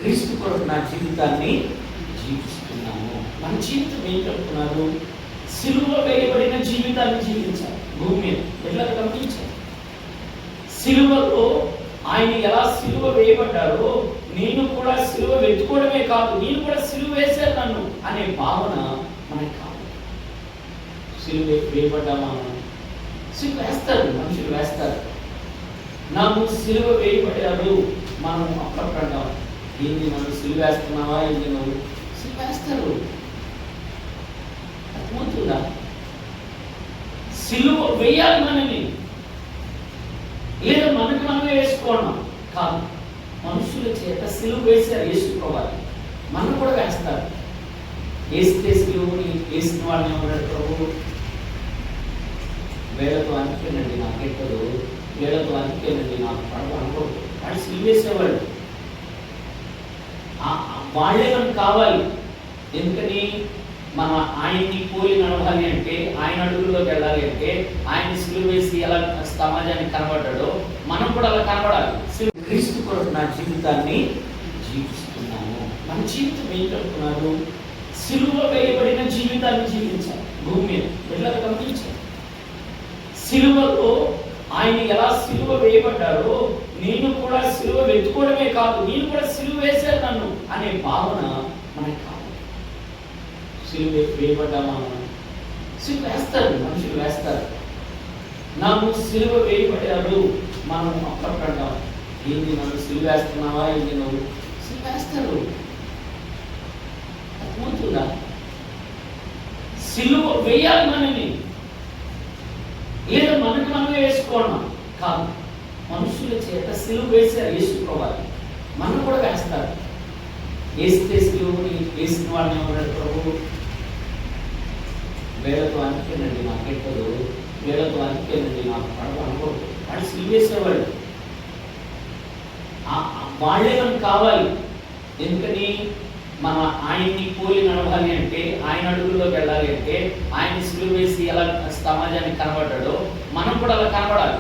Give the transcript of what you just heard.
క్రీస్తు కొరకు నా జీవితాన్ని జీవిస్తున్నాను. మన జీవితం ఏంటంటున్నారు? సిలువ వేయబడిన జీవితాన్ని జీవించాలి. భూమి మీద ఎట్లా గమనించాలి? సిలువలో ఆయన ఎలా సిలువ వేయబడ్డారో నేను కూడా సిలువ వెతుకోవడమే కాదు, నేను కూడా సిలువ వేశాను నన్ను అనే భావన మనకి కావాలి. సిలువ వేయబడ్డామా? సిలువ వేస్తారు, మనుషులు వేస్తారు. నాకు సిలువ వేయబడ్డారు. మనం అప్పట్లాం, ఏంది మనం సిలువ వేస్తున్నావా, ఏంది నువ్వు సిలువ వేస్తారు. అర్థమవుతుందా? సిలువ వేయాలి మనని, లేదా మనకి మనమే వేసుకోవడం కాదు. మనుషుల చేత సిలువ వేశారు యేసు ప్రభువుని, మనం కూడా వేస్తారు. వేస్తే సిలువని వేసిన వాళ్ళని ఏమన్నాడు ప్రభు? వేళతో అనిపోయినండి నాకెక్కదు, వేళతో అనిపోయినండి నాకు పడవ అనుకోడు. వాడు సిలువ వేసేవాడు. వాళ్ళే మనకు కావాలి. ఎందుకని? మన ఆయన్ని పోలి నడవాలి అంటే, ఆయన అడుగుల్లోకి వెళ్ళాలి అంటే, ఆయన సిలువ వేసి ఎలా సమాజానికి కనబడ్డాడో మనం కూడా అలా కనబడాలి. క్రీస్తు కొరకు నా జీవితాన్ని జీవిస్తున్నాను. మన జీవితం ఏంటంటున్నారు? సిలువ వేయబడిన జీవితాన్ని జీవించాలి. భూమి మీద ఎట్లా గమనించాలి? సిలువలో ఆయన ఎలా సిలువ వేయబడ్డారో నేను కూడా సిలువ వెతుకోవడమే కాదు, నేను కూడా సిలువ వేశాను నన్ను అనే భావన మనకి కావాలి. సిలువ వేయబడ్డామా? సిలువ వేస్తారు, మనుషులు వేస్తారు. నాకు సిలువ వేయబడ్డారు. మనం అప్పట్లాం, ఏంది మనం సిలువ వేస్తున్నావా, ఏంది నువ్వు సిలువ వేస్తారు. అర్థమవుతుందా? సిలువ వేయాలి మనని, లేదా మనకి మనమే వేసుకోవడం కాదు. మనుషుల చేత సిలువ వేశారు యేసు ప్రభువుని, మనం కూడా వేస్తారు. వేస్తే సిలువని వేసిన వాళ్ళని ఏమన్నాడు ప్రభు? వేళతో అనిపోయినండి నాకెక్కదు, వేళతో అనిపోయినండి నాకు పడవ అనుకోడు. వాడు సిలువ వేసేవాడు. వాళ్ళే మనకు కావాలి. ఎందుకని? మన ఆయన్ని పోలి నడవాలి అంటే, ఆయన అడుగుల్లోకి వెళ్ళాలి అంటే, ఆయన సిలువ వేసి ఎలా సమాజానికి కనబడ్డాడో మనం కూడా అలా కనబడాలి.